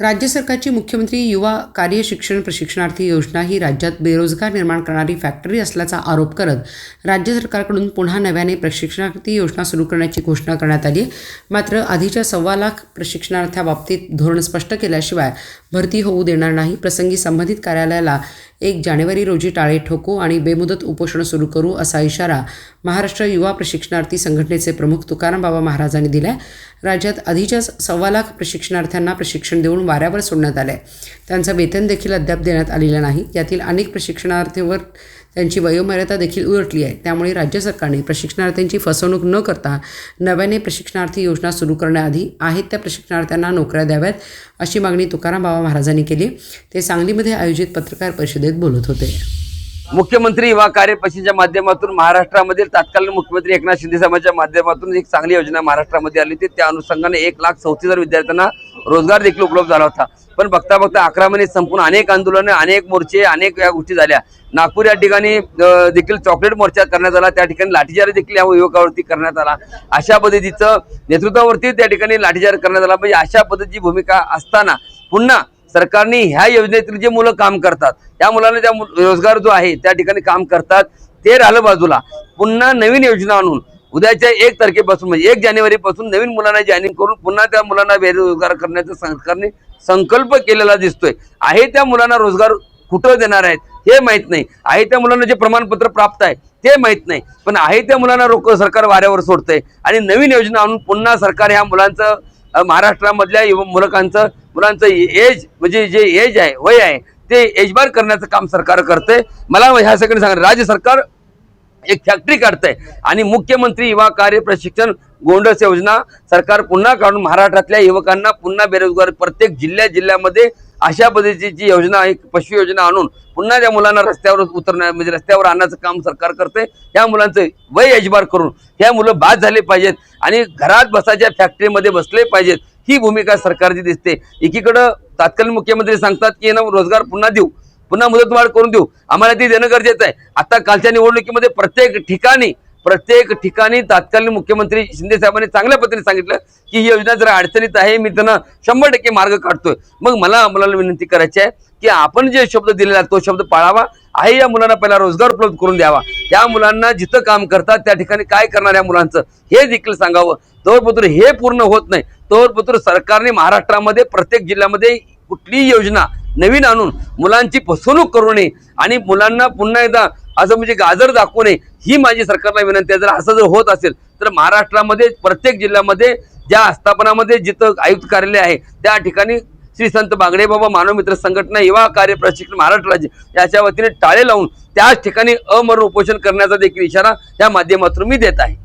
राज्य सरकारची मुख्यमंत्री युवा कार्य शिक्षण प्रशिक्षणार्थी योजना ही राज्यात बेरोजगार निर्माण करणारी फॅक्टरी असल्याचा आरोप करत राज्य सरकारकडून पुन्हा नव्याने प्रशिक्षणार्थी योजना सुरू करण्याची घोषणा करण्यात आली आहे। मात्र आधीच्या 1.25 लाख प्रशिक्षणार्थ्याबाबतीत धोरण स्पष्ट केल्याशिवाय भरती होऊ देणार नाही। प्रसंगी संबंधित कार्यालयाला 1 जानेवारी रोजी टाळे ठोकू आणि बेमुदत उपोषण सुरू करू असा इशारा महाराष्ट्र युवा प्रशिक्षणार्थी संघटनेचे प्रमुख तुकाराम बाबा महाराजांनी दिला। राज्यात आधीच्याच 1.25 लाख प्रशिक्षणार्थ्यांना प्रशिक्षण देऊन वाऱ्यावर सोडण्यात आले। त्यांचं वेतन देखील अद्याप देण्यात आलेलं नाही। यातील अनेक प्रशिक्षणार्थींवर त्यांची वयोमर्यादा देखील उलटली आहे। त्यामुळे राज्य सरकारने प्रशिक्षणार्थ्यांची फसवणूक न करता नव्याने प्रशिक्षणार्थी योजना सुरू करण्याआधी आहेत त्या प्रशिक्षणार्थ्यांना नोकऱ्या द्याव्यात अशी मागणी तुकाराम बाबा महाराजांनी केली। ते सांगलीमध्ये आयोजित पत्रकार परिषदेत बोलत होते। मुख्यमंत्री युवा कार्य परिषदेच्या माध्यमातून महाराष्ट्रामधील तत्कालीन मुख्यमंत्री एकनाथ शिंदे साहेबांच्या माध्यमातून एक चांगली योजना महाराष्ट्रामध्ये आली होती। त्या अनुषंगाने 1,34,000 विद्यार्थ्यांना रोजगार देखील उपलब्ध झाला होता। पण बघता बघता 11 महिने संपूर्ण अनेक आंदोलने, अनेक मोर्चे, अनेक या गोष्टी झाल्या। नागपूर या ठिकाणी देखील चॉकलेट मोर्चा करण्यात आला, त्या ठिकाणी लाठीचार्ज देखील या युवकावरती करण्यात आला। अशा पद्धतीचं नेतृत्वावरती त्या ठिकाणी लाठीचार्ज करण्यात आला। म्हणजे अशा पद्धतीची भूमिका असताना पुन्हा सरकारने ह्या योजनेतील जे मुलं काम करतात त्या मुलांना त्या रोजगार जो आहे त्या ठिकाणी काम करतात ते राहिलं बाजूला, पुन्हा नवीन योजना आणून उद्याच्या 1 तारखेपासून म्हणजे 1 जानेवारीपासून नवीन मुलांना जॉईनिंग करून पुन्हा त्या मुलांना बेरोजगार करण्याचा सरकारने संकल्प केलेला दिसतोय। आहे त्या मुलांना रोजगार कुठं देणार आहेत हे माहित नाही, आहे त्या मुलांना जे प्रमाणपत्र प्राप्त आहे ते माहित नाही, पण आहे त्या मुलांना सरकार वाऱ्यावर सोडतंय आणि नवीन योजना आणून पुन्हा सरकार ह्या मुलांचं महाराष्ट्रामधल्या मुलांचं एज म्हणजे जे एज आहे, वय आहे ते एजबार करण्याचं काम सरकार करते। मला ह्या सगळ्यांनी सांगा, राज्य सरकार एक फॅक्टरी काढतंय आणि मुख्यमंत्री युवा कार्य प्रशिक्षण गोंडस योजना सरकार पुन्हा काढून महाराष्ट्रातल्या युवकांना पुन्हा बेरोजगार प्रत्येक जिल्ह्यामध्ये अशा पद्धतीची योजना, एक पशु योजना आणून पुन्हा त्या मुलांना रस्त्यावर म्हणजे रस्त्यावर आणण्याचं काम सरकार करते। त्या मुलांचं वय एजबार करून ह्या मुलं बाद झाले पाहिजेत आणि घरात बसायच्या फॅक्टरीमध्ये बसले पाहिजेत, ही भूमिका सरकारची दिसते। एकीकडे तत्कालीन मुख्यमंत्री सांगतात की रोजगार पुन्हा देऊ, पुन्हा मुदतवाढ करून देऊ, आम्हाला ती देणं गरजेचं आहे। आता कालच्या निवडणुकीमध्ये प्रत्येक ठिकाणी तत्कालीन मुख्यमंत्री शिंदे साहेबांनी चांगल्या पद्धतीने सांगितलं की ही योजना जरा अडचणीत आहे, मी त्यांना 100% मार्ग काढतोय। मग मला विनंती करायची आहे की आपण जे शब्द दिलेला तो शब्द पाळावा। आहे या मुलांना पहिला रोजगार उपलब्ध करून द्यावा, त्या मुलांना जिथं काम करतात त्या ठिकाणी काय करणार या मुलांचं हे देखील सांगावं। तोरपत्र हे पूर्ण होत नाही तोरपत्र सरकारने महाराष्ट्रामध्ये प्रत्येक जिल्ह्यामध्ये कुठलीही योजना नवीन आणून मुलांची फसवणूक करू नये आणि मुलांना पुन्हा एकदा असं म्हणजे गाजर दाखवू नये, ही माझी सरकारला विनंती आहे। जर असं जर होत असेल तर महाराष्ट्रामध्ये प्रत्येक जिल्ह्यामध्ये ज्या आस्थापनामध्ये जिथं आयुक्त कार्यालय आहे त्या ठिकाणी श्री संत बागडे बाबा मानव मित्र संघटना युवा कार्य प्रशिक्षण महाराष्ट्र राज्य याच्या वतीने टाळे लावून त्याच ठिकाणी अमरण उपोषण करण्याचा देखील इशारा त्या माध्यमातून मी देत आहे।